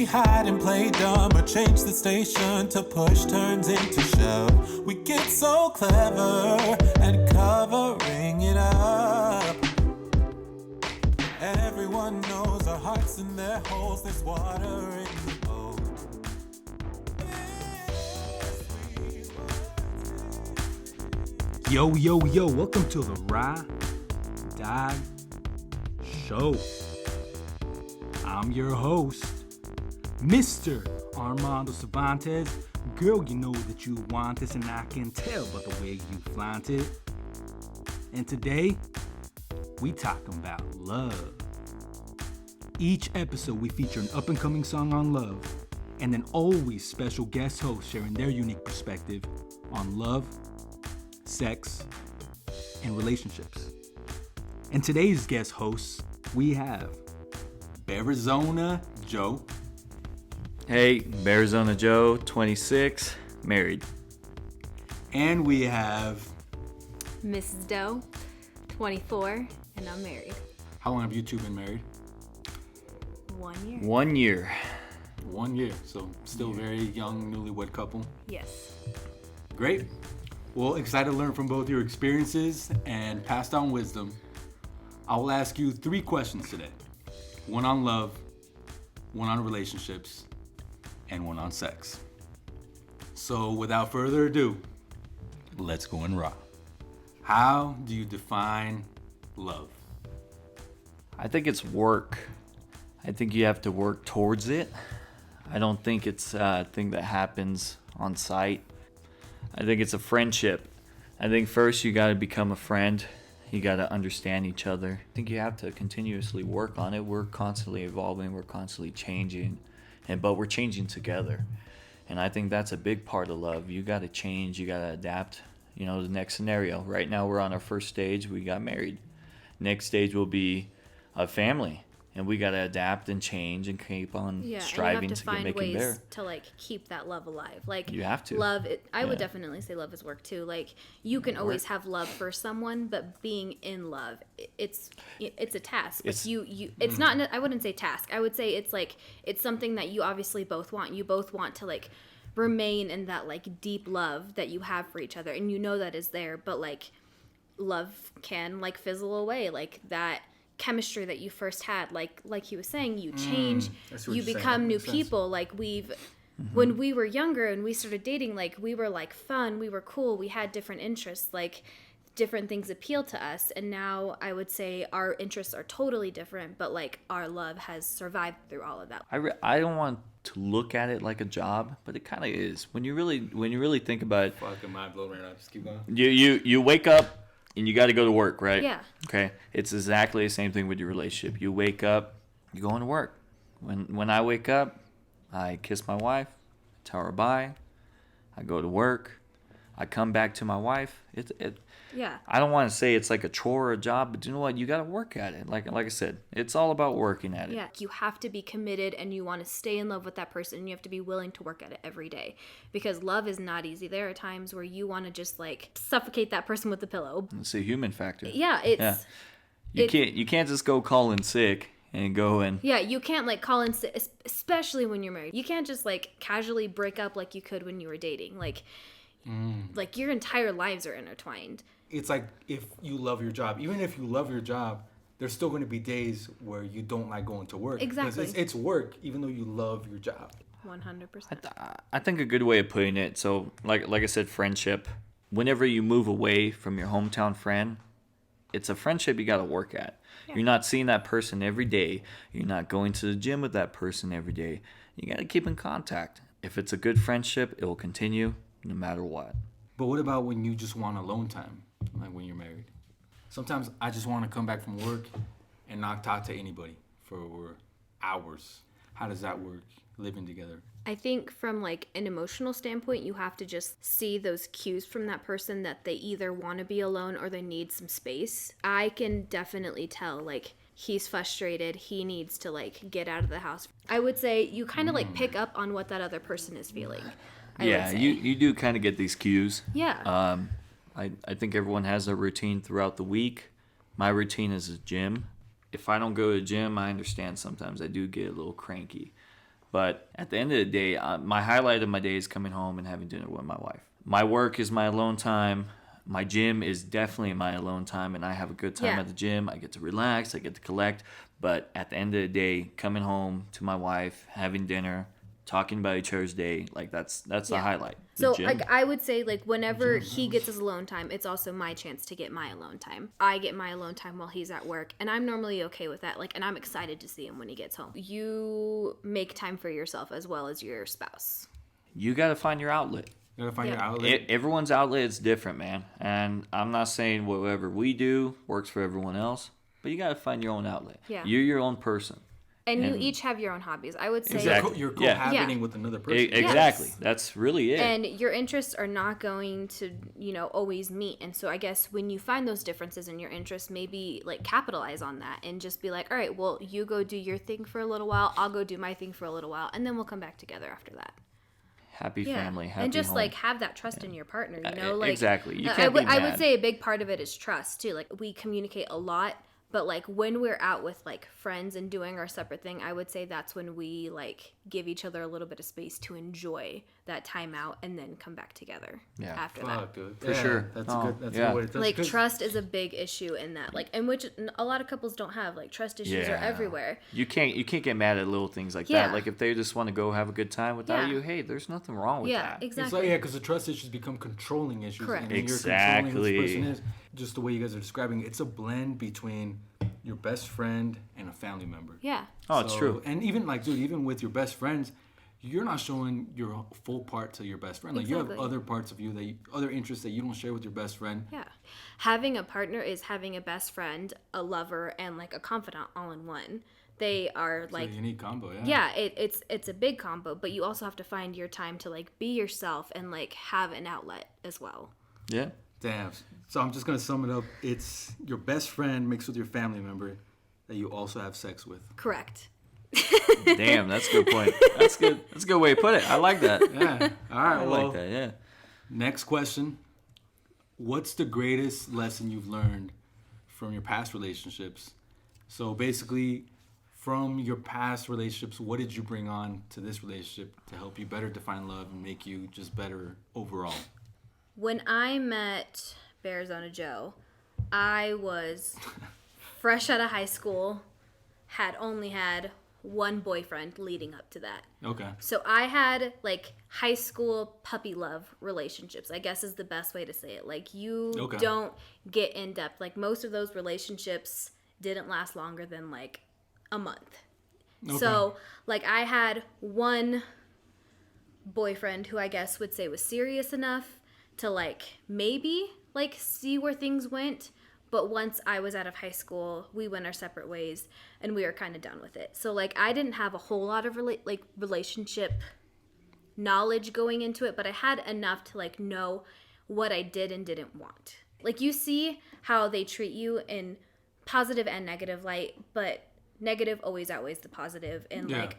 we hide and play dumb or change the station to push turns into shove. We get so clever at covering it up. Everyone knows our hearts in their holes. There's water in the boat. Yo, welcome to the RAWDOG Show. I'm your host, Mr. Armando Cervantes. Girl, you know that you want this, and I can tell by the way you flaunt it. And today, we talking about love. Each episode, we feature an up-and-coming song on love, and then always special guest hosts sharing their unique perspective on love, sex, and relationships. And today's guest hosts, we have BEARIZONA Joe. Hey, BEARIZONA Joe, 26, married. And we have Mrs. Doe, 24, and I'm married. How long have you two been married? 1 year. 1 year. 1 year, so still very young, newlywed couple. Yes. Great. Well, excited to learn from both your experiences and pass down wisdom. I will ask you 3 questions today. One on love, one on relationships, and one on sex. So without further ado, let's go in raw. How do you define love? I think it's work. I think you have to work towards it. I don't think it's a thing that happens on sight. I think it's a friendship. I think first you got to become a friend. You got to understand each other. I think you have to continuously work on it. We're constantly evolving. We're constantly changing. But we're changing together. And I think that's a big part of love. You got to change. You got to adapt. You know, the next scenario. Right now we're on our first stage. We got married. Next stage will be a family. And we got to adapt and change and keep on striving to make it better. And you have to find ways to, like, keep that love alive. Like, you have to. Love, I would definitely say love is work, too. Like, you can always have love for someone, but being in love, it's a task. It's not, I wouldn't say task. I would say it's, like, it's something that you obviously both want. You both want to, like, remain in that, like, deep love that you have for each other. And you know that is there, but, like, love can, like, fizzle away. Like, that chemistry that you first had, like he was saying, you change, you become new people. Like when we were younger and we started dating, like we were like fun, we were cool, we had different interests, like different things appeal to us. And now I would say our interests are totally different, but like our love has survived through all of that. I don't want to look at it like a job, but it kind of is. When you really think about it, fucking mind blown right now. Just keep going. You wake up and you got to go to work, right? Yeah. Okay. It's exactly the same thing with your relationship. You wake up, you go into work. When I wake up, I kiss my wife, tell her bye. I go to work. I come back to my wife. Yeah. I don't want to say it's like a chore or a job, but you know what? You got to work at it. Like I said, it's all about working at it. Yeah. You have to be committed and you want to stay in love with that person, and you have to be willing to work at it every day, because love is not easy. There are times where you want to just like suffocate that person with the pillow. It's a human factor. Yeah. You can't just go call in sick and go and... Yeah, you can't like call in sick, especially when you're married. You can't just like casually break up like you could when you were dating. Like your entire lives are intertwined. It's like if you love your job, even if you love your job, there's still going to be days where you don't like going to work. Exactly. Because it's work, even though you love your job. 100%. I think a good way of putting it, so like I said, friendship. Whenever you move away from your hometown friend, it's a friendship you got to work at. Yeah. You're not seeing that person every day. You're not going to the gym with that person every day. You got to keep in contact. If it's a good friendship, it will continue no matter what. But what about when you just want alone time, like when you're married? Sometimes I just want to come back from work and not talk to anybody for hours. How does that work, living together? I think from like an emotional standpoint, you have to just see those cues from that person that they either want to be alone or they need some space. I can definitely tell, like, he's frustrated, he needs to like get out of the house. I would say you kind of like pick up on what that other person is feeling. You do kind of get these cues. Yeah. I think everyone has a routine throughout the week. My routine is a gym. If I don't go to the gym, I understand sometimes I do get a little cranky. But at the end of the day, my highlight of my day is coming home and having dinner with my wife. My work is my alone time. My gym is definitely my alone time, and I have a good time at the gym. I get to relax. I get to collect. But at the end of the day, coming home to my wife, having dinner, talking about each other's day, like that's the highlight. So like I would say, like, whenever he gets his alone time, it's also my chance to get my alone time. I get my alone time while he's at work, and I'm normally okay with that. Like, and I'm excited to see him when he gets home. You make time for yourself as well as your spouse. You got to find your outlet. You gotta find your outlet. Everyone's outlet is different, man. And I'm not saying whatever we do works for everyone else, but you got to find your own outlet. Yeah. You're your own person. And you each have your own hobbies. I would say You're cohabiting with another person. Exactly. Yes. That's really it. And your interests are not going to, always meet. And so I guess when you find those differences in your interests, maybe like capitalize on that and just be like, all right, well, you go do your thing for a little while. I'll go do my thing for a little while. And then we'll come back together after that. Happy family, happy and just home. Like have that trust in your partner, like exactly. You can't be mad. I would say a big part of it is trust too. Like we communicate a lot, but like when we're out with like friends and doing our separate thing, I would say that's when we like give each other a little bit of space to enjoy that time out and then come back together after that. Dude. For sure. That's a good way to like trust is a big issue in that, like, and which a lot of couples don't have. Like trust issues are everywhere. You can't get mad at little things like that. Like if they just want to go have a good time without you, hey, there's nothing wrong with that. Exactly. It's like, because the trust issues become controlling issues. Correct. And then you're controlling who this person is. Just the way you guys are describing it, it's a blend between your best friend and a family member. Yeah. Oh, it's true. And even like, dude, even with your best friends, you're not showing your full part to your best friend. Like you have other parts of you other interests that you don't share with your best friend. Yeah. Having a partner is having a best friend, a lover, and like a confidant all in one. They are like a unique combo, Yeah, it's a big combo, but you also have to find your time to like be yourself and like have an outlet as well. Yeah. Damn. So I'm just gonna sum it up. It's your best friend mixed with your family member that you also have sex with. Correct. Damn, that's a good point. That's good. That's a good way to put it. I like that. Yeah. All right. I like that. Yeah. Next question. What's the greatest lesson you've learned from your past relationships? So basically, from your past relationships, what did you bring on to this relationship to help you better define love and make you just better overall? When I met BEARIZONA Joe, I was fresh out of high school, had only had one boyfriend leading up to that. Okay. So I had like high school puppy love relationships, I guess is the best way to say it. Like you don't get in depth. Like most of those relationships didn't last longer than like a month. Okay. So like I had one boyfriend who I guess would say was serious enough to like maybe like see where things went, but once I was out of high school, we went our separate ways and we were kind of done with it. So like I didn't have a whole lot of relationship knowledge going into it, but I had enough to like know what I did and didn't want. Like you see how they treat you in positive and negative light, but negative always outweighs the positive, and like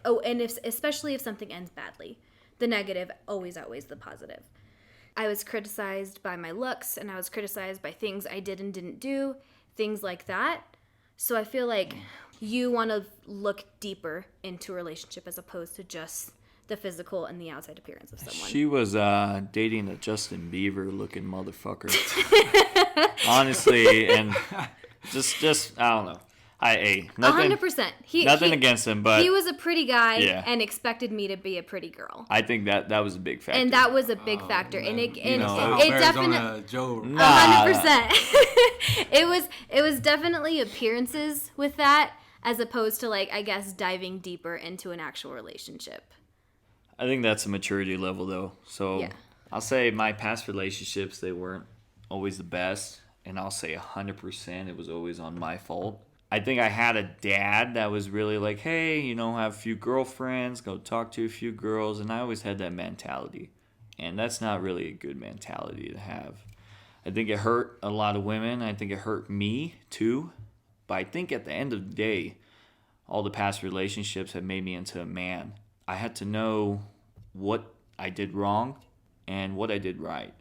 especially if something ends badly, the negative always outweighs the positive. I was criticized by my looks, and I was criticized by things I did and didn't do, things like that. So I feel like you want to look deeper into a relationship as opposed to just the physical and the outside appearance of someone. She was dating a Justin Bieber looking motherfucker. Honestly, and just I don't know. Nothing, 100%. Nothing against him, but he was a pretty guy and expected me to be a pretty girl. I think that was a big factor. And that was a big factor. Man. And it definitely Joe 100%. it was definitely appearances with that, as opposed to like I guess diving deeper into an actual relationship. I think that's a maturity level though. So I'll say my past relationships, they weren't always the best, and I'll say 100% it was always on my fault. I think I had a dad that was really like, hey, have a few girlfriends, go talk to a few girls. And I always had that mentality. And that's not really a good mentality to have. I think it hurt a lot of women. I think it hurt me too. But I think at the end of the day, all the past relationships have made me into a man. I had to know what I did wrong and what I did right.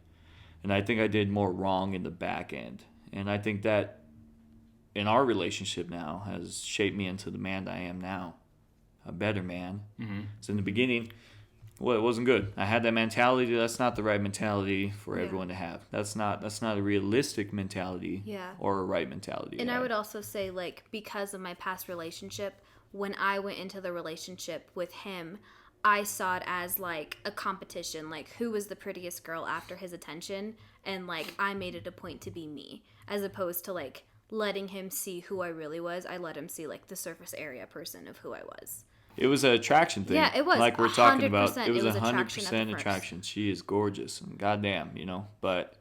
And I think I did more wrong in the back end. And I think that in our relationship now has shaped me into the man that I am now. a better man. So in the beginning, well, it wasn't good. I had that mentality. That's not the right mentality for everyone to have. That's not a realistic mentality or a right mentality. And I would also say, like, because of my past relationship, when I went into the relationship with him, I saw it as, like, a competition. Like, who was the prettiest girl after his attention? And, like, I made it a point to be me. As opposed to, like, letting him see who I really was. I let him see, like, the surface area person of who I was. It was an attraction thing. Yeah, it was. Like we're talking about. It was 100% attraction. She is gorgeous and goddamn, you know. But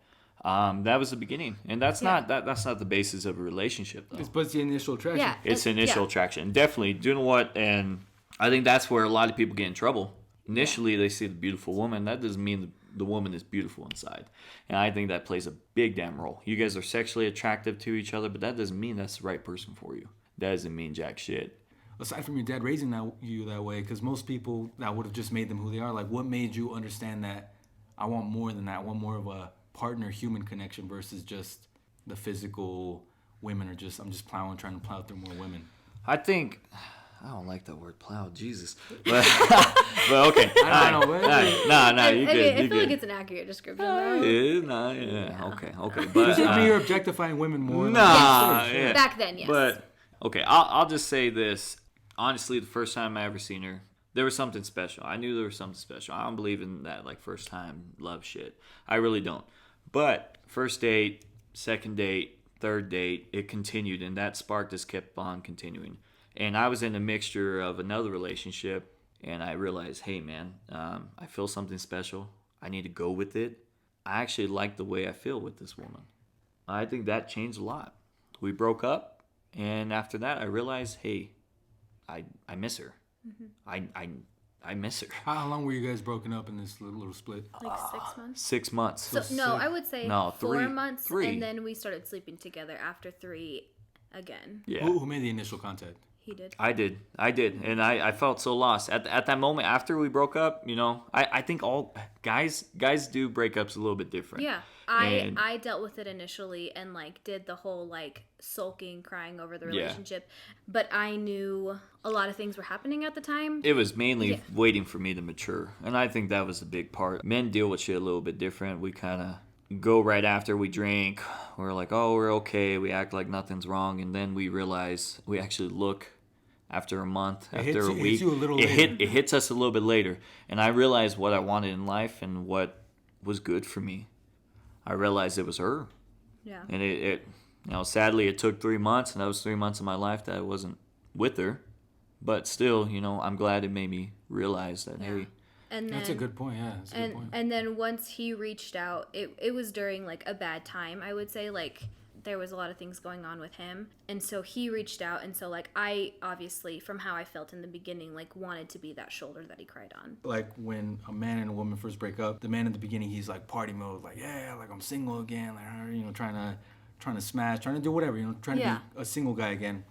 that was the beginning, and that's not the basis of a relationship, though. But it's the initial attraction. Yeah, It's initial attraction. Definitely. Do you know what? And I think that's where a lot of people get in trouble. Initially, they see the beautiful woman. That doesn't mean the woman is beautiful inside. And I think that plays a big damn role. You guys are sexually attractive to each other, but that doesn't mean that's the right person for you. That doesn't mean jack shit. Aside from your dad raising you that way, because most people, that would have just made them who they are. Like, what made you understand that I want more than that? I want more of a partner human connection versus just the physical women, or just I'm just trying to plow through more women. I think I don't like that word plow, Jesus. But okay. I don't know. Nah, you good. I feel like it's an accurate description, though. Yeah. Okay. But you're objectifying women more. Yeah. Back then, yes. But okay, I'll just say this. Honestly, the first time I ever seen her, there was something special. I knew there was something special. I don't believe in that, like, first time love shit. I really don't. But first date, second date, third date, it continued, and that spark just kept on continuing. And I was in a mixture of another relationship, and I realized, hey, man, I feel something special. I need to go with it. I actually like the way I feel with this woman. I think that changed a lot. We broke up, and after that, I realized, hey, I miss her. I miss her. How long were you guys broken up in this little split? Like 6 months? 6 months. So, no, I would say 4 months. Three. And then we started sleeping together after 3 again. Yeah. Who made the initial contact? He did. I did. And I felt so lost. At that moment, after we broke up, you know, I think all guys do breakups a little bit different. Yeah. I dealt with it initially and, like, did the whole, like, sulking, crying over the relationship. But I knew a lot of things were happening at the time. It was mainly waiting for me to mature. And I think that was a big part. Men deal with shit a little bit different. We kind of go right after we drink. We're like, oh, we're okay. We act like nothing's wrong. And then we realize we actually look after a month, after a week. It hits us a little bit later. And I realized what I wanted in life and what was good for me. I realized it was her. Yeah. And it you know, sadly, it took 3 months, and that was 3 months of my life that I wasn't with her. But still, you know, I'm glad it made me realize that, hey. And then, that's a good point, yeah. That's a good point. And then once he reached out, it was during, like, a bad time, I would say. Like, there was a lot of things going on with him. And so he reached out, and so, like, I obviously, from how I felt in the beginning, like, wanted to be that shoulder that he cried on. Like, when a man and a woman first break up, the man in the beginning, he's, like, party mode, like, yeah, like, I'm single again, like, you know, trying to smash, trying to do whatever, you know, trying to be a single guy again.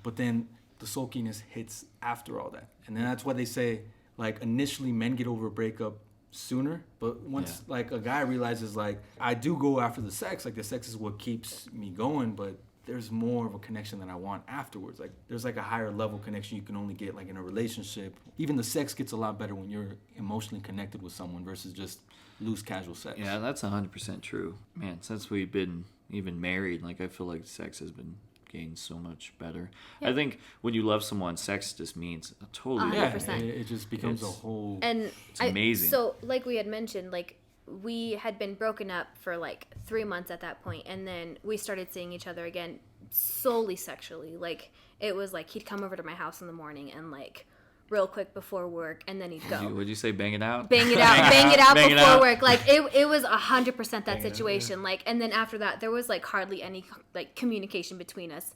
But then the sulkiness hits after all that. And then that's why they say, like, initially men get over a breakup sooner, but once like a guy realizes, like, I do go after the sex, like the sex is what keeps me going, but there's more of a connection that I want afterwards. Like, there's like a higher level connection you can only get, like, in a relationship. Even the sex gets a lot better when you're emotionally connected with someone versus just loose casual sex. Yeah, that's 100% true. Man, since we've been even married, like, I feel like sex has been getting so much better. Yeah. I think when you love someone, sex just means a totally 100%. It just becomes a whole... And it's amazing. So, like we had mentioned, like, we had been broken up for, like, 3 months at that point, and then we started seeing each other again solely sexually. Like, it was like he'd come over to my house in the morning and, like, real quick before work, and then he'd go. Would you say bang it out? Bang it out before work. Like, it was 100% that situation. Like, and then after that, there was, like, hardly any, like, communication between us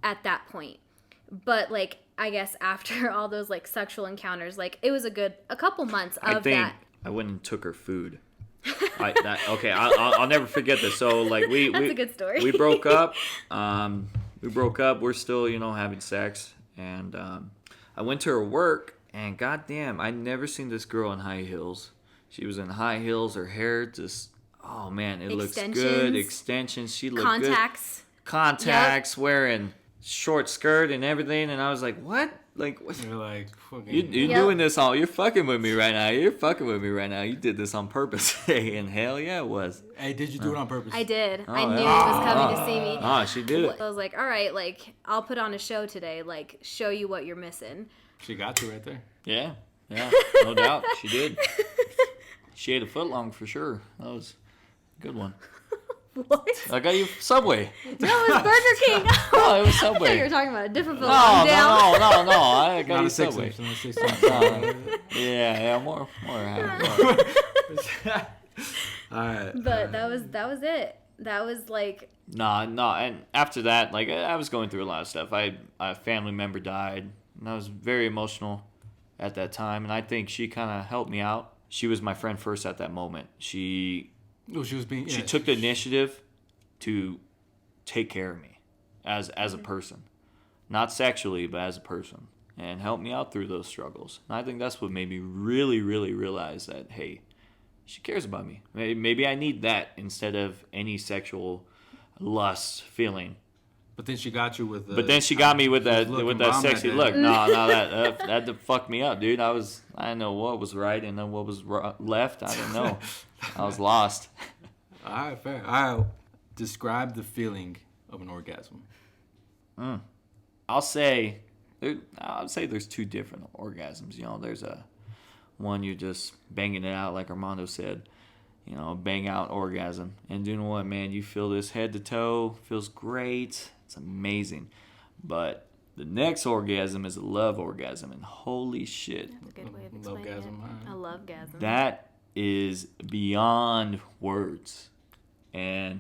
at that point. But, like, I guess after all those, like, sexual encounters, like, it was a couple months of that. I went and took her food. I'll never forget this. So, like, that's a good story. We broke up. We're still, you know, having sex, and I went to her work, and goddamn, I'd never seen this girl in high heels. She was in high heels. Her hair just, oh man, it looks good. Extensions. She looked Contacts. good. Contacts. Wearing short skirt and everything, and I was like, what? Like, what? You're like, fucking. You're doing this all. You're fucking with me right now. You're fucking with me right now. You did this on purpose. And hell yeah, it was. Hey, did you do it on purpose? I did. Oh, I knew he yeah. was coming to see me. Ah, she did it. I was like, all right, like, I'll put on a show today, like, show you what you're missing. She got you right there. Yeah, no doubt. She did. She ate a foot long for sure. That was a good one. What? I got you Subway. No, it was Burger King. Oh, it was I thought Subway. you were talking about a different foot No. I got Not you a six Subway. inch. Let's say something. Yeah, more. All right. But that was it. That was like, No, and after that, like, I was going through a lot of stuff. A family member died, and I was very emotional at that time, and I think she kind of helped me out. She was my friend first at that moment. She took the initiative to take care of me as a person, not sexually, but as a person, and help me out through those struggles. And I think that's what made me really, really realize that, hey, she cares about me. Maybe I need that instead of any sexual lust feeling. But then she got you with. But then she got me with that sexy look. No, that fucked me up, dude. I didn't know what was right and then what was left. I didn't know. I was lost. All right, fair. All right, describe the feeling of an orgasm. I'll say there's two different orgasms. You know, there's one you're just banging it out like Armando said. You know, bang out orgasm. And you know what, man? You feel this head to toe. Feels great. It's amazing. But the next orgasm is a love orgasm. And holy shit. that's a good way of explaining it. A lovegasm. That is beyond words. And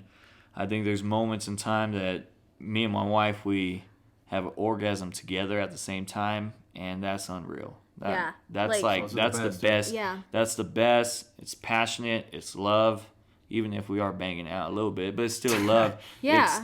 I think there's moments in time that me and my wife, we have an orgasm together at the same time. And that's unreal. That's the best. Yeah. That's the best. It's passionate. It's love. Even if we are banging out a little bit, but it's still love. Yeah.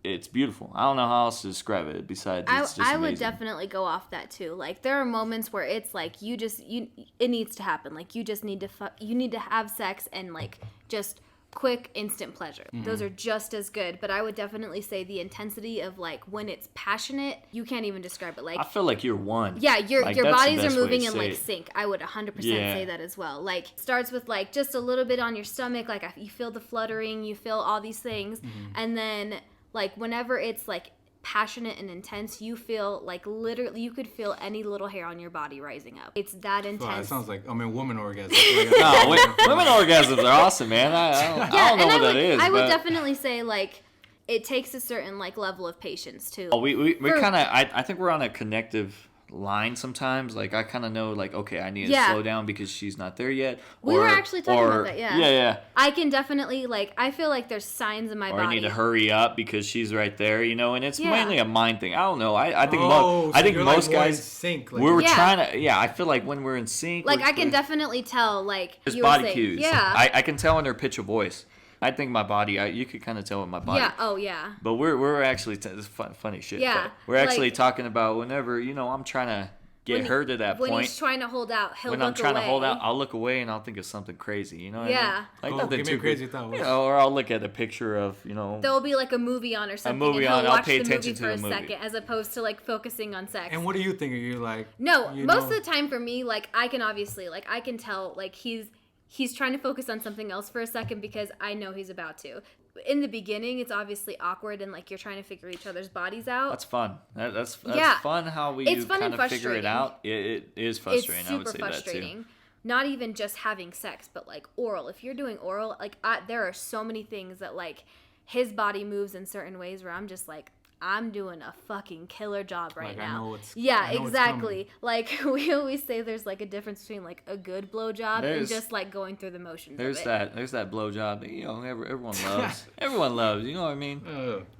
It's beautiful. I don't know how else to describe it besides it's just I amazing. would definitely go off that too. Like, there are moments where it's like it needs to happen. Like, you just need to you need to have sex and like just quick instant pleasure. Those are just as good. But I would definitely say the intensity of like when it's passionate, you can't even describe it. Like, I feel like you're one. yeah, your Like, that's the bodies are best way moving to in say like it. sync. I would 100% Yeah. say that as well. Like, starts with like just a little bit on your stomach, like you feel the fluttering, you feel all these things, and then like whenever it's like passionate and intense, you feel like literally you could feel any little hair on your body rising up. It's that intense. Wow, it sounds like woman orgasm. No, women orgasms are awesome, man. I don't know what that is. I would but definitely say like it takes a certain like level of patience too. we kind of I think we're on a connective line sometimes. Like, I kind of know, like, okay, I need to slow down because she's not there yet. We were actually talking about that, yeah. Yeah. I can definitely, like, I feel like there's signs in my body. Or I need to hurry up because she's right there, you know, and it's mainly a mind thing. I don't know. I think I think most guys in sync. Like, we were trying to. I feel like when we're in sync, like, I can definitely tell, like, there's you were body saying. cues. Yeah. I can tell in her pitch of voice. I think my body. You could kind of tell with my body. Yeah. Oh yeah. But we're actually it's funny shit. Yeah, but we're actually like- talking about whenever I'm trying to get her to that when point. he's trying to hold out, he'll When look I'm trying away. to hold out, I'll look away and I'll think of something crazy. You know what I Yeah. mean? Like Oh, nothing give me a too crazy thought. or I'll look at a picture of There'll be like a movie on or something, movie and on, he'll I'll watch pay the movie attention to for a the movie. second, as opposed to like focusing on sex. And what do you think? Are you like? No, you most know? of the time for me, like I can obviously, like I can tell, like he's trying to focus on something else for a second because I know he's about to. In the beginning, it's obviously awkward and like you're trying to figure each other's bodies out. That's fun. That's Yeah. fun how we It's fun kind and of figure it frustrating. out. It is frustrating. It's I would super say frustrating. that too. Not even just having sex, but like oral. If you're doing oral, like there are so many things that like his body moves in certain ways where I'm just like, I'm doing a fucking killer job right Like, now. I know it's Exactly. Like we always say there's like a difference between like a good blowjob and There's- just like going through the motions There's of it. that blowjob that everyone loves. Everyone loves. You know what I mean?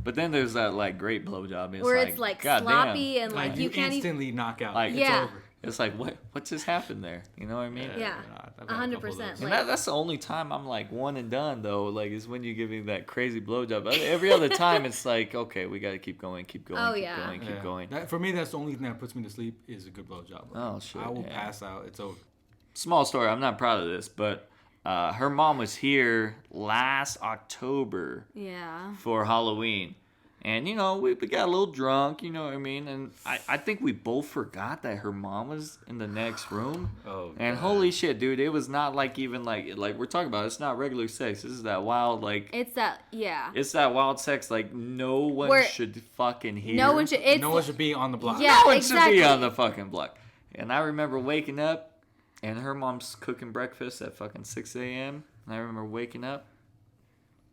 But then there's that like great blowjob. Where it's like God sloppy damn. and like you you can't even. instantly knock out. Like, It's Yeah. over. It's like what just happened there? You know what I mean? Yeah, I've had a couple of 100%. those. And Like, that's the only time I'm like one and done though. Like is when you give me that crazy blowjob. Every other time it's like, okay, we got to keep going, Oh, keep yeah. going, keep Yeah. going. For me, that's the only thing that puts me to sleep is a good blowjob. Like, Oh, shit, I will yeah. pass out. It's over. Small story. I'm not proud of this, but her mom was here last October yeah. for Halloween, And, you know, we got a little drunk, you know what I mean? And I think we both forgot that her mom was in the next room. Oh, and God. holy shit, dude, it was not like even like we're talking about, it's not regular sex. This is that wild, like... It's that, yeah. It's that wild sex, like, no one should fucking hear. No one should... No one should be on the block. Yeah, no one exactly. should be on the fucking block. And I remember waking up, and her mom's cooking breakfast at fucking 6 a.m. And I remember waking up,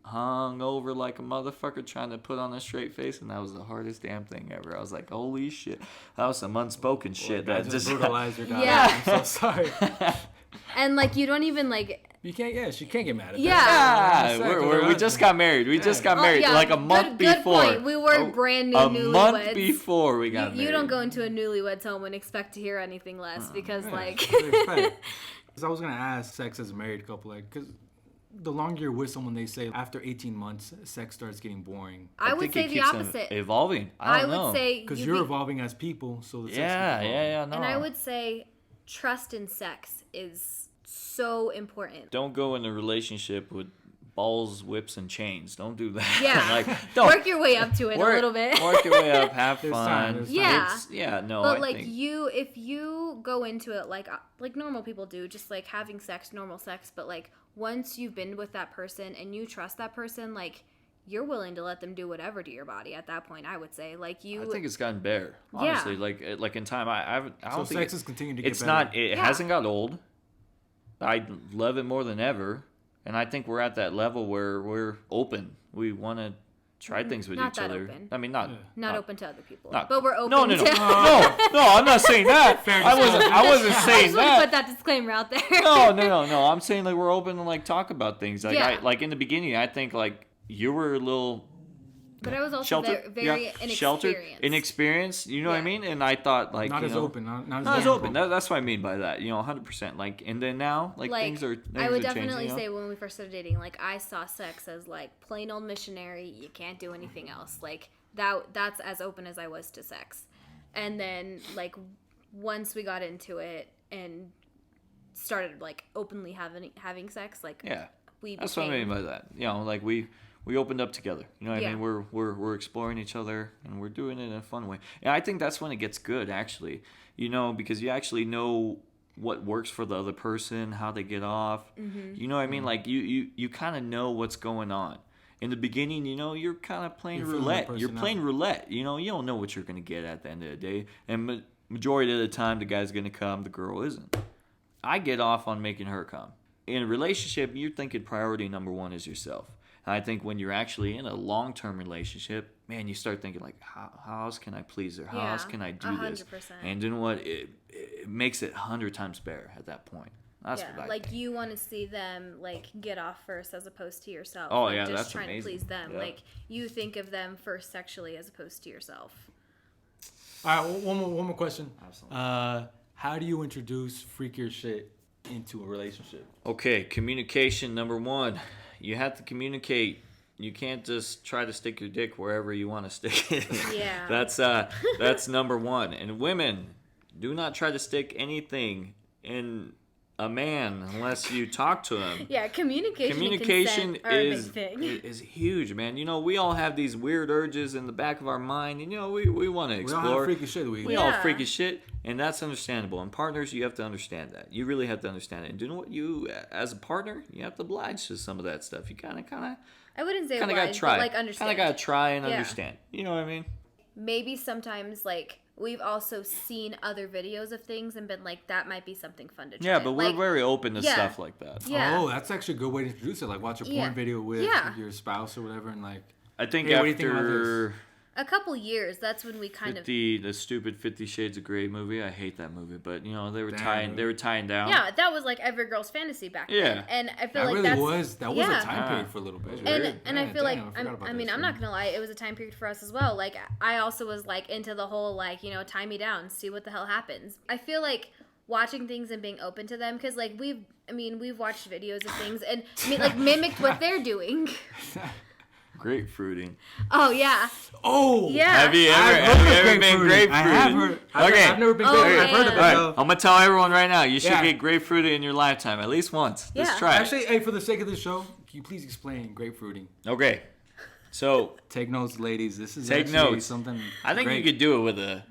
hung over like a motherfucker, trying to put on a straight face, and that was the hardest damn thing ever. I was like, holy shit. That was some unspoken shit. That That just just... brutalized your daughter. Yeah. I'm so sorry. And, like, you don't even, like... You can't, she can't get mad at Yeah. that. Yeah, we just got married. We just got married yeah. like a month Good before. point. We were brand new a newlyweds. month before we got married. You don't go into a newlywed's home and expect to hear anything less because, like... Because I was going to ask sex as a married couple, like, because the longer you're with someone, they say after 18 months, sex starts getting boring. I would think say it the keeps them opposite. evolving. I don't know. would say... Because you're evolving as people, so the sex Yeah, is evolving. yeah, no. And I would say trust in sex is so important. Don't go in a relationship with balls, whips, and chains. Don't do that. Yeah. Like, don't Work your way up to it a little bit. Work your way up. Have There's fun. time, there's time. Yeah. Yeah. No. But I like think, if you go into it like normal people do, just like having sex, normal sex, but like once you've been with that person and you trust that person, like you're willing to let them do whatever to your body at that point. I would say like you. I think it's gotten better. Honestly, like in time, I don't think sex is continuing to get it's better. not. It hasn't got old. I love it more than ever, and I think we're at that level where we're open. We want to try things with Not each that other. open. I mean, not open to other people, not- but we're open. No, to... no. I'm not saying that. I wasn't I saying just want to that. put that disclaimer out there. No. I'm saying like we're open to like talk about things. Like Yeah. like in the beginning, I think like you were a little But I was also sheltered, very sheltered, inexperienced. inexperienced. You know what I Yeah. mean? And I thought like Not you as know, open. Not Not as vulnerable. open. That's what I mean by that. 100%. Like, and then now, like things are. Things I would are definitely changing, say when we first started dating, like I saw sex as like plain old missionary. You can't do anything else. Like that's as open as I was to sex. And then like once we got into it and started like openly having sex, like Yeah, we that's what I mean by that. Like we opened up together. You know what Yeah. I mean? We're exploring each other and we're doing it in a fun way. And I think that's when it gets good, actually. Because you actually know what works for the other person, how they get off. Mm-hmm. You know what I mean? Like you kind of know what's going on. In the beginning, you're kind of playing You're feeling roulette. that You're person playing out. roulette. You don't know what you're going to get at the end of the day. And majority of the time, the guy's going to come, the girl isn't. I get off on making her come. In a relationship, you're thinking priority number one is yourself. And I think when you're actually in a long-term relationship, man, you start thinking like, how else can I please her? How else can I do this? 100%. And you know what? It makes it 100 times better at that point. That's what I like think. you want to see them like get off first as opposed to yourself. Oh, like, yeah, just that's trying amazing. to please them. Yeah. Like you think of them first sexually as opposed to yourself. All right, one more question. Absolutely. How do you introduce freakier shit into a relationship? Okay, communication number one. You have to communicate. You can't just try to stick your dick wherever you want to stick it. Yeah. That's number one. And women, do not try to stick anything in a man unless you talk to him. Yeah, communication and consent are a big thing. is huge, man. We all have these weird urges in the back of our mind, and we want to We explore. all have freaky shit. We all Yeah. freaky shit, and that's understandable. And partners, you have to understand that. You really have to understand it. And you know what? You, as a partner, you have to oblige to some of that stuff. You kind of I wouldn't say gotta oblige, try. but like understand. Kind of gotta try and Yeah. understand. You know what I mean? Maybe sometimes like we've also seen other videos of things and been like, that might be something fun to try. Yeah, but we're Like, very open to yeah. stuff like that. Yeah. Oh, that's actually a good way to introduce it. Like watch a porn Yeah. video with Yeah. your spouse or whatever, and like, I think Hey, what do you think about after a couple years, that's when we kind of. the stupid 50 Shades of Grey movie, I hate that movie, but they were Damn. they were tying down. Yeah, that was like every girl's fantasy back Yeah. then, and I feel that like really that's was a yeah. time period for a little bit. And I feel like forgot about I'm that not shit. gonna lie, it was a time period for us as well. Like I also was like into the whole like tie me down, see what the hell happens. I feel like watching things and being open to them because like we've watched videos of things and like mimicked what they're doing. Grapefruiting. Oh yeah, Oh, yeah. Have you I've ever, heard have you of ever been grapefruiting. I have grapefruited? heard. I've never been Oh, grapefruited. I've heard of it man. All right, though. I'm gonna tell everyone right now. You should Yeah. get grapefruited in your lifetime at least once. Yeah. Just try it. Actually, hey, for the sake of the show, can you please explain grapefruiting? Okay. So Take notes, ladies. This is Take actually notes. something. I think great. you could do it with an orange.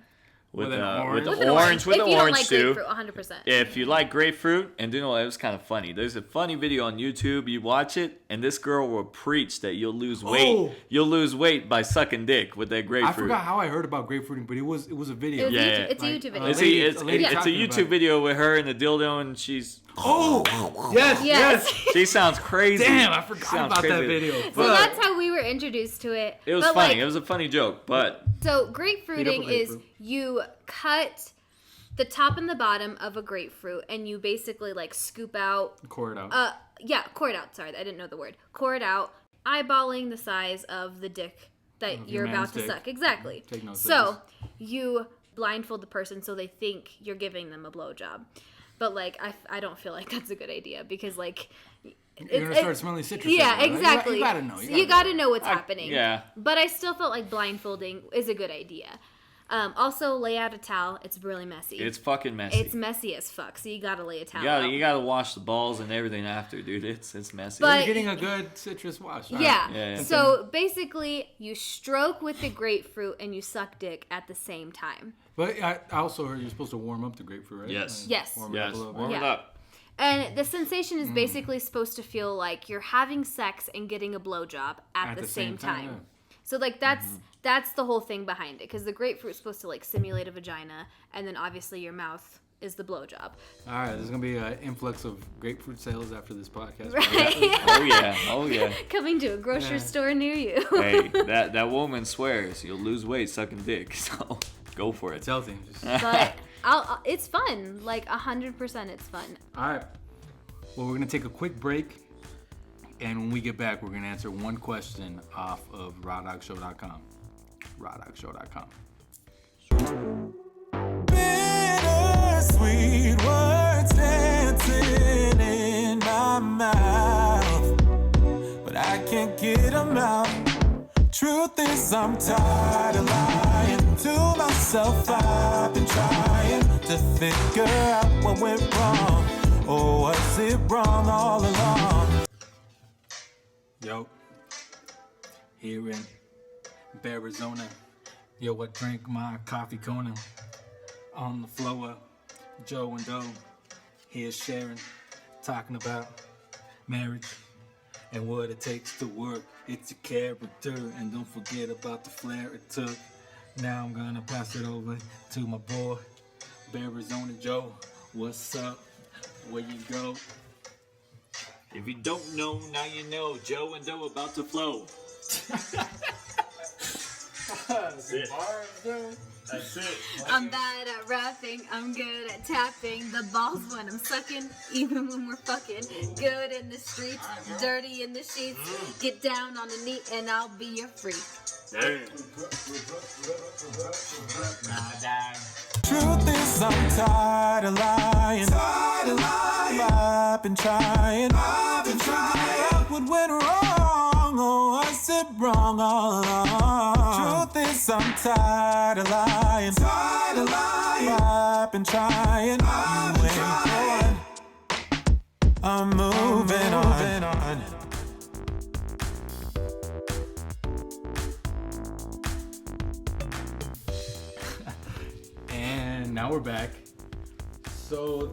With With an orange. the If you don't orange like too. grapefruit, 100%. If you like grapefruit, and you know it was kind of funny. There's a funny video on YouTube. You watch it, and this girl will preach that you'll lose weight. Oh. You'll lose weight by sucking dick with that grapefruit. I forgot how I heard about grapefruiting, but it was a video. It's, Yeah, YouTube, yeah. it's a Like, YouTube video. It's lady- a, it's, a lady it's a talking about YouTube it. video with her and the dildo, and she's Oh, yes, Yes. she sounds crazy. Damn, I She forgot sounds about that crazy. video. So But that's how we were introduced to it. it was But, funny. like, It was a funny joke, but so grapefruiting is grapefruit. you cut the top and the bottom of a grapefruit, and you basically like scoop out. Core it out. Core it out. Sorry, I didn't know the word. Core it out, eyeballing the size of the dick that Of you're your about man's to dick. suck. Exactly. Take notes, So you blindfold the person so they think you're giving them a blowjob. But like I don't feel like that's a good idea because like You're gonna start smelling citrus. yeah, everywhere. exactly. You gotta know. You gotta know what's happening. yeah. But I still felt like blindfolding is a good idea. Also, lay out a towel. It's really messy. it's fucking messy. It's messy as fuck. So you gotta lay a towel. you gotta wash the balls and everything after, dude. It's messy. But- You're getting a good citrus wash. All Yeah. right. Yeah. So basically, you stroke with the grapefruit and you suck dick at the same time. But I also heard you're supposed to warm up the grapefruit, right? Yes. Yes. Warm it up yes, a little bit. warm it Yeah. up. And the sensation is basically supposed to feel like you're having sex and getting a blowjob at the same time. yeah. So like that's the whole thing behind it, because the grapefruit's supposed to like simulate a vagina, and then obviously your mouth is the blowjob. All right, there's gonna be an influx of grapefruit sales after this podcast. Right? Oh yeah. Coming to a grocery Yeah. store near you. Hey, that woman swears you'll lose weight sucking dick, so go for it. It's healthy. Just... But it's fun. Like 100%, it's fun. All right. Well, we're gonna take a quick break, and when we get back, we're gonna answer one question off of RAWDOGShow.com. RAWDOGShow.com. Bittersweet words dancing in my mouth, but I can't get them out. Truth is, I'm tired of lying to myself. I've been trying to figure out what went wrong, or was it wrong all along? Yo, here in BEARIZONA, yo, I drink my coffee Kona on the floor. Joe and Doe here sharing, talking about marriage and what it takes to work. It's a character, and don't forget about the flair it took. Now I'm gonna pass it over to my boy, BEARIZONA Joe. What's up? Where you go? If you don't know, now you know. Joe and Doe about to flow. That's it. That's it. I'm bad at rapping, I'm good at tapping the balls when I'm sucking, even when we're fucking. Good in the streets, dirty in the sheets. Get down on the knee and I'll be your freak. Damn. Truth is, I'm tired of lying. I've been trying. What went wrong, or was it wrong all along? Truth is, I'm tired of lying. I've been trying. You ain't going. I'm moving on. And now we're back. So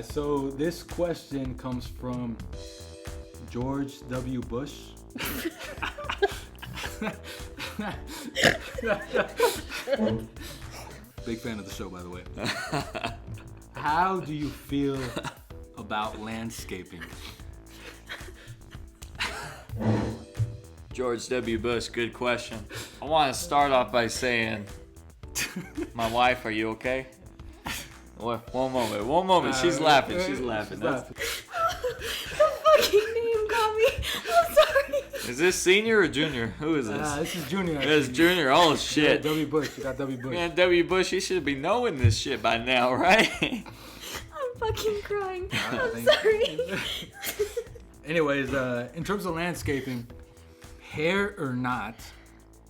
so this question comes from George W. Bush. Big fan of the show, by the way. How do you feel about landscaping? George W. Bush, good question. I want to start off by saying, my wife, are you okay? One moment. She's laughing. That's- The fucking name got me. I'm sorry. Is this senior or junior? Who is this? This is Junior. This is junior. Oh shit. W. Bush. You got W. Bush. Man, W. Bush, he should be knowing this shit by now, right? I'm fucking crying. I I'm think- sorry. Anyways, in terms of landscaping, hair or not,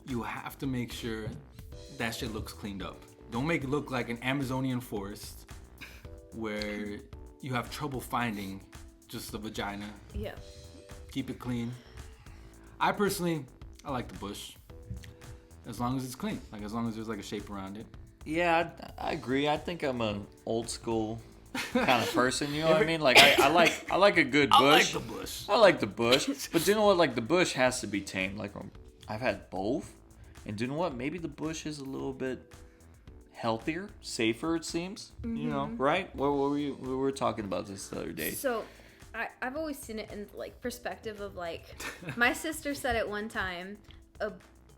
you have to make sure that shit looks cleaned up. Don't make it look like an Amazonian forest where you have trouble finding just the vagina. Yeah. Keep it clean. I personally, I like the bush. As long as it's clean. Like, as long as there's, like, a shape around it. Yeah, I agree. I think I'm an old school kind of person. You know what I mean? Like, I like a good bush. I like the bush. I like the bush. But do you know what? Like, the bush has to be tamed. Like, I've had both. And do you know what? Maybe the bush is a little bit healthier, safer, it seems. You know, right? We were talking about this the other day. So, I've always seen it in, like, perspective of, like, my sister said it one time,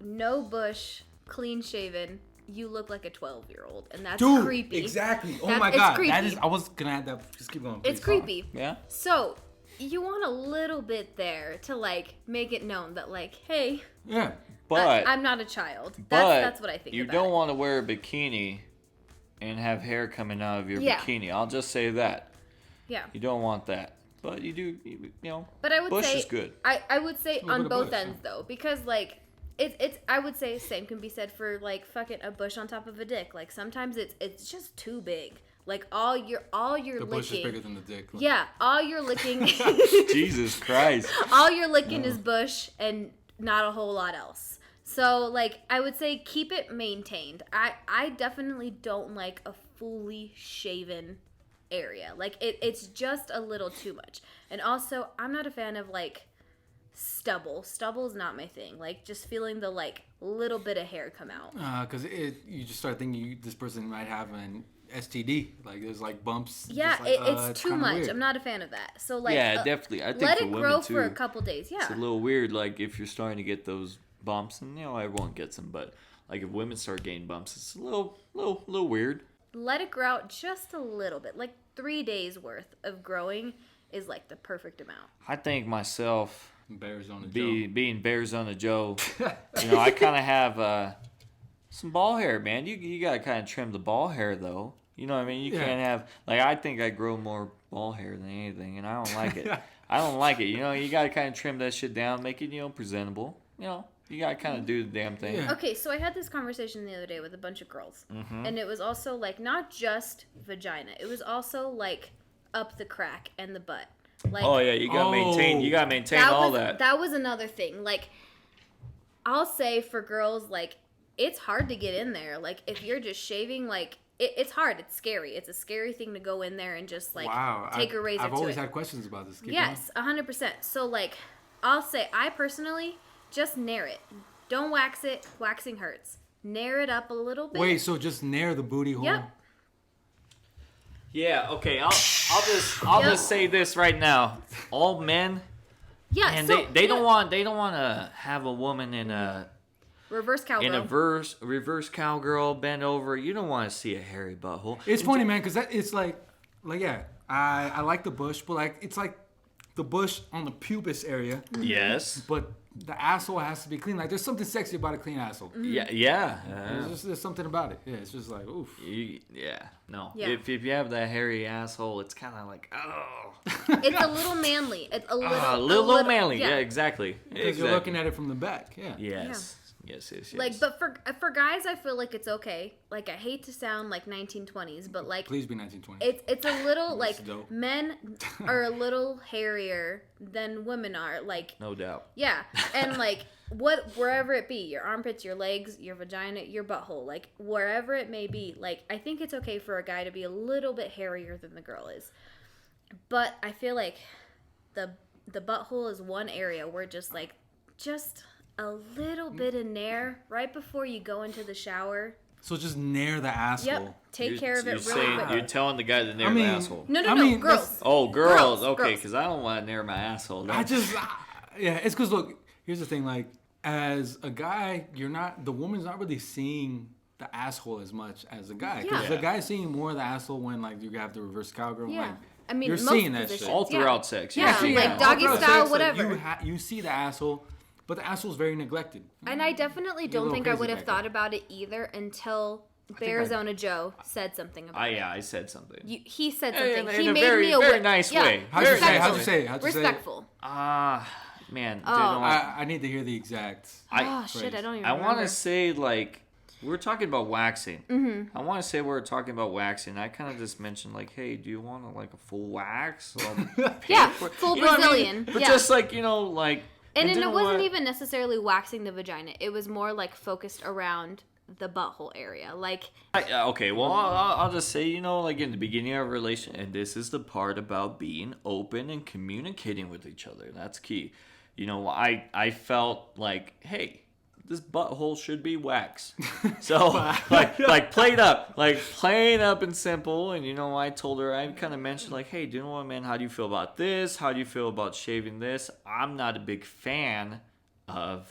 no bush, clean shaven, you look like a 12-year-old, and that's creepy. Exactly. Oh That- my it's God. creepy. That is. I was gonna add that. Just keep going. It's please. creepy. Yeah? So, you want a little bit there to, like, make it known that, like, hey, Yeah. But I'm not a child. but That's what I think you about don't it. want to wear a bikini and have hair coming out of your Yeah. bikini. I'll just say that. Yeah. You don't want that. But you do, you know. But I would bush say is good. I would say little on bit of both bush, ends though, because like it's I would say same can be said for like fucking a bush on top of a dick. Like sometimes it's just too big. Like all your The licking. bush is bigger than the dick. Yeah, all your licking Jesus Christ. all your licking is bush and not a whole lot else. So like I would say keep it maintained. I definitely don't like a fully shaven area. Like it's just a little too much. And also I'm not a fan of like stubble. Stubble is not my thing. Like just feeling the like little bit of hair come out. Because you just start thinking this person might have an STD. Like there's like bumps. Yeah, just like, it's too kinda much. weird. I'm not a fan of that. So like Yeah, definitely. I think let for it women grow too, for a couple days. it's Yeah. a little weird. Like if you're starting to get those bumps, and you know everyone gets them, but like if women start getting bumps, it's a little weird. Let it grow out just a little bit. Like 3 days worth of growing is like the perfect amount. I think myself BEARIZONA JOE. being BEARIZONA Joe, you know, I kind of have some ball hair, man. You gotta kind of trim the ball hair though. You know what I mean? You Yeah. can't have like I think I grow more ball hair than anything, and I don't like it. I don't like it. You know, you gotta kind of trim that shit down, make it presentable. You know, you gotta kind of do the damn thing. Yeah. Okay, so I had this conversation the other day with a bunch of girls. Mm-hmm. And it was also like not just vagina. It was also like up the crack and the butt. Like Oh yeah, you gotta maintain. You gotta maintain all that. That was another thing. Like I'll say for girls, like it's hard to get in there. Like if you're just shaving, like it's hard. It's scary. It's a scary thing to go in there and just like Wow. take a razor I've to always it. had questions about this. Keep Yes, 100%. So like I'll say I personally just nair it. Don't wax it. Waxing hurts. Nair it up a little bit. going. Wait, so just nair the booty hole? Yep. Yeah. Okay. I'll just say this right now. All men, Yeah. and so, they don't want to have a woman in a reverse cowgirl. in a reverse cowgirl bend over. You don't want to see a hairy butthole. It's funny, man, because it's like yeah, I like the bush, but like it's like the bush on the pubis area, Yes. but the asshole has to be clean. Like there's something sexy about a clean asshole. Yeah. There's something about it. Yeah, it's just like oof. No. Yeah. If you have that hairy asshole, it's kind of like It's a little manly. It's a little, a little manly. Yeah, exactly. Because you're looking at it from the back. Yeah. Yes. Yes. Like, but for guys, I feel like it's okay. Like, I hate to sound like 1920s, but like, Please be 1920. it's a little like dope. men are a little hairier than women are. Like, No doubt. yeah, and like wherever it be, your armpits, your legs, your vagina, your butthole, like wherever it may be, like I think it's okay for a guy to be a little bit hairier than the girl is. But I feel like the butthole is one area where just a little bit of nair right before you go into the shower. So just nair the asshole. Yep, take care of it You're really saying, quick. you're telling the guy to nair I mean, the asshole. No, I mean, girls. that's- Oh, girls. Okay, girls. because I don't want to nair my asshole. Yeah, it's because look, here's the thing. Like, as a guy, the woman's not really seeing the asshole as much as a guy. Because Yeah. the guy's seeing more of the asshole when like you have the reverse cowgirl. Yeah. Like, I mean, you're most seeing that positions, shit. All throughout sex. Yeah, see like that. doggy All throughout style, sex, like, whatever. you see the asshole, but the asshole's very neglected. And I definitely a don't little think I crazy would have back thought then. about it either until BEARIZONA Joe said something about it. I said something. He said In something. a He made very, me very aware. nice Yeah, way. How'd you say? Very How'd you nice say? How'd you say? Respectful. Man. Oh. you know what? I need to hear the exact. Oh shit! I don't even. I want remember. to say, like, we're talking about waxing. Mm-hmm. I want to say we're talking about waxing. I kind of just mentioned, like, hey, do you want, like, a full wax? Yeah, for- full you know what I mean? Brazilian. But Yeah. just, like, like, And it wasn't even necessarily waxing the vagina. It was more like focused around the butthole area. Like, okay, well, I'll just say, like in the beginning of a relation, and this is the part about being open and communicating with each other. That's key. I felt like, hey, this butthole should be waxed. So, like plain up and simple. And, I told her, I kind of mentioned, like, hey, do you know what, man? How do you feel about this? How do you feel about shaving this? I'm not a big fan of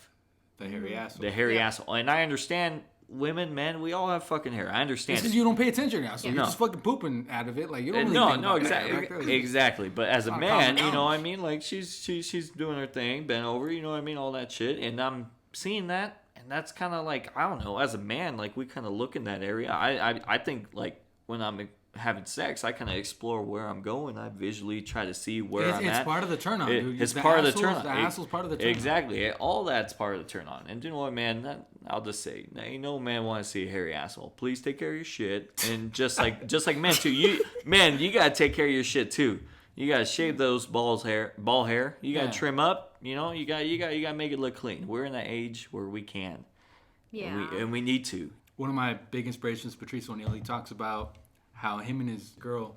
the hairy asshole. The hairy asshole. And I understand women, men, we all have fucking hair. I understand. It's just you don't pay attention now, so you're just fucking pooping out of it. Like, you don't really think exactly. But as a man, what I mean? Like, she's doing her thing, bent over, what I mean? All that shit. And I'm seeing that, and that's kind of like, I don't know, as a man, like, we kind of look in that area. I think, like, when I'm having sex, I kind of explore where I'm going. I visually try to see where I'm at. It's part of the turn on, dude. It's part of the turn on. The asshole's part of the turn on. Exactly. All that's part of the turn on. And you know what, man? I'll just say, ain't no man want to see a hairy asshole. Please take care of your shit. And just like men too, you gotta take care of your shit too. You gotta shave those ball hair. You gotta trim up. You gotta make it look clean. We're in that age where we can. Yeah. And we need to. One of my big inspirations, Patrice O'Neal, he talks about how him and his girl,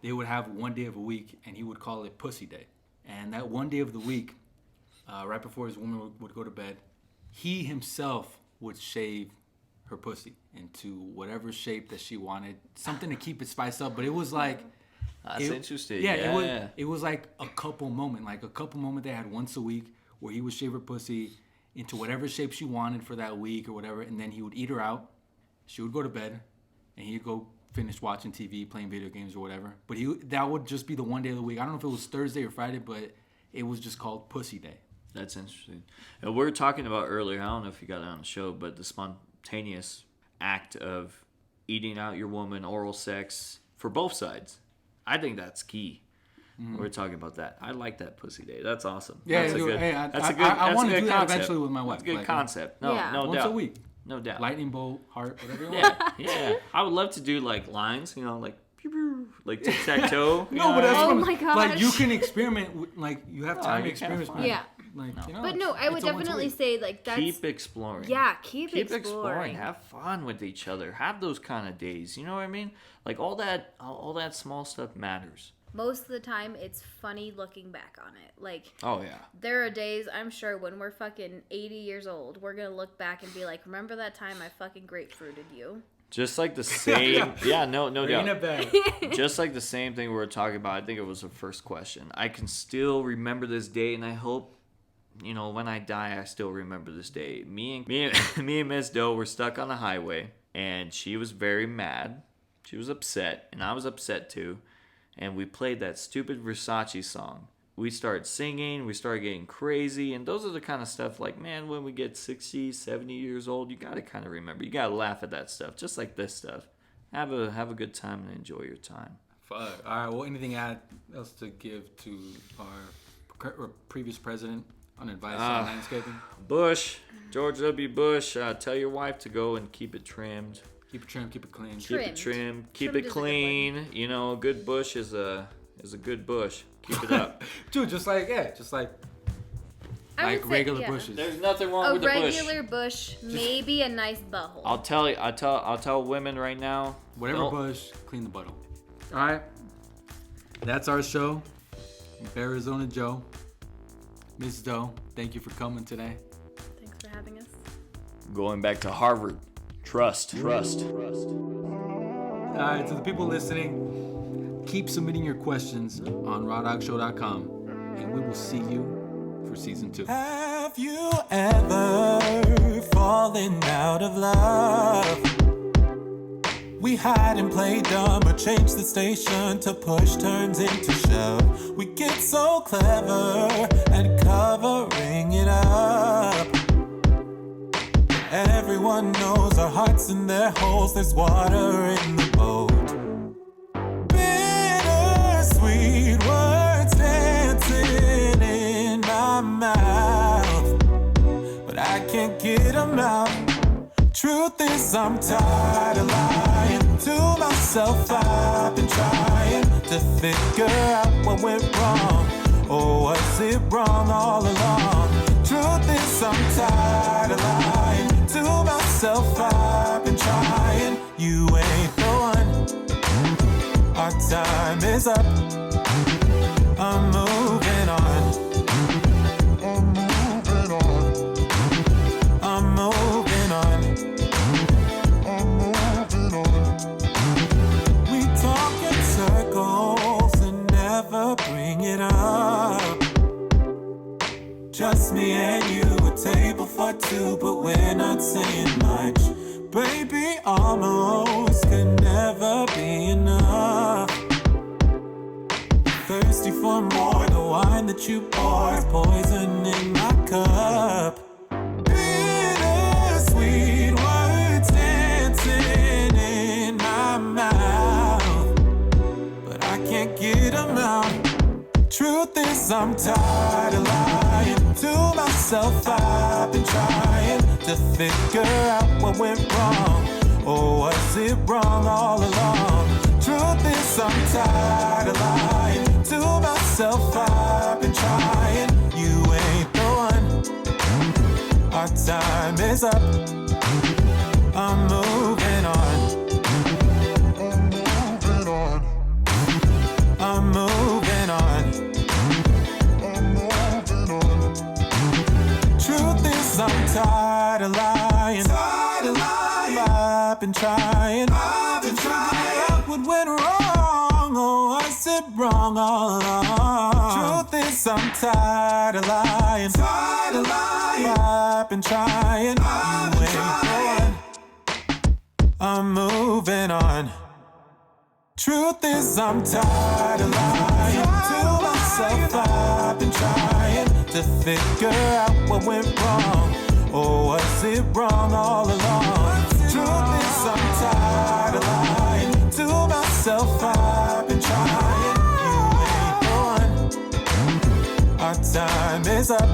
they would have one day of a week, and he would call it Pussy Day. And that one day of the week, right before his woman would go to bed, he himself would shave her pussy into whatever shape that she wanted, something to keep it spiced up. But it was like... That's interesting. Yeah, it was like a couple moment they had once a week where he would shave her pussy into whatever shape she wanted for that week or whatever, and then he would eat her out. She would go to bed, and he'd go finish watching TV, playing video games or whatever. But that would just be the one day of the week. I don't know if it was Thursday or Friday, but it was just called Pussy Day. That's interesting. And we were talking about earlier, I don't know if you got it on the show, but the spontaneous act of eating out your woman, oral sex for both sides. I think that's key. We're talking about that. I like that Pussy Day. That's awesome. Yeah, I want to do that eventually with my wife. That's a good concept. No doubt. Once a week. No doubt. Lightning bolt, heart, whatever you want. Yeah. I would love to do like lines, like like tic-tac-toe. No, but that's my gosh. Like you can experiment with, like you have time to experiment. Yeah. Like, But no, I would definitely say like that's keep exploring. Yeah, keep exploring. Have fun with each other. Have those kind of days. You know what I mean? Like all that small stuff matters. Most of the time, it's funny looking back on it. Like, oh yeah, there are days I'm sure when we're fucking 80 years old, we're gonna look back and be like, "Remember that time I fucking grapefruited you?" Just like the same, no doubt. It back. Just like the same thing we were talking about. I think it was the first question. I can still remember this day, and I hope, when I die, I still remember this day. Me and Miss Doe were stuck on the highway, and she was very mad. She was upset, and I was upset too. And we played that stupid Versace song. We started singing, we started getting crazy, and those are the kind of stuff like, man, when we get 60, 70 years old, you got to kind of remember. You got to laugh at that stuff, just like this stuff. Have a good time and enjoy your time. Fuck. All right, well, anything else to give to our previous president on advice on landscaping? George W. Bush, tell your wife to go and keep it trimmed. Keep it trim, keep it clean. Keep it trim, keep it clean. A good bush is a good bush. Keep it up. Dude, just like regular bushes. There's nothing wrong with the bush. A regular bush, maybe a nice butthole. I'll tell women right now. Whatever bush, clean the butthole. All right. That's our show. BEARIZONA Joe. Ms. Doe, thank you for coming today. Thanks for having us. Going back to Harvard. Trust. All right, to the people listening, keep submitting your questions on rawdogshow.com, and we will see you for season 2. Have you ever fallen out of love? We hide and play dumb, but change the station to push turns into shove. We get so clever at covering it up. Everyone knows our hearts in their holes. There's water in the boat. Bittersweet words dancing in my mouth, but I can't get them out. Truth is, I'm tired of lying to myself. I've been trying to figure out what went wrong, or was it wrong all along? I'm tired of lying to myself. I've been trying. You ain't the one. Our time is up. I'm moving on. I'm moving on. We talk in circles and never bring it up. Just me and you, a table for two, but we're not saying much. Baby, almost could never be enough. Thirsty for more, the wine that you pour is poison in my cup. Bittersweet words dancing in my mouth, but I can't get them out. Truth is I'm tired of lying to myself. I've been trying to figure out what went wrong, or was it wrong all along? Truth is I'm tired of lying to myself. I've been trying. You ain't the one. Our time is up. I'm moving on. I'm moving on. Truth is I'm tired of lying. I've been trying. What went wrong, or was it wrong all along? Truth is I'm tired of lying. I've been trying. You ain't the one. I'm moving on. Truth is I'm tired of lying to myself. I've been trying to figure out what went wrong, or was it wrong all along? Truth is I'm tired of lying to myself. I've been trying. You ain't the one. Our time is up.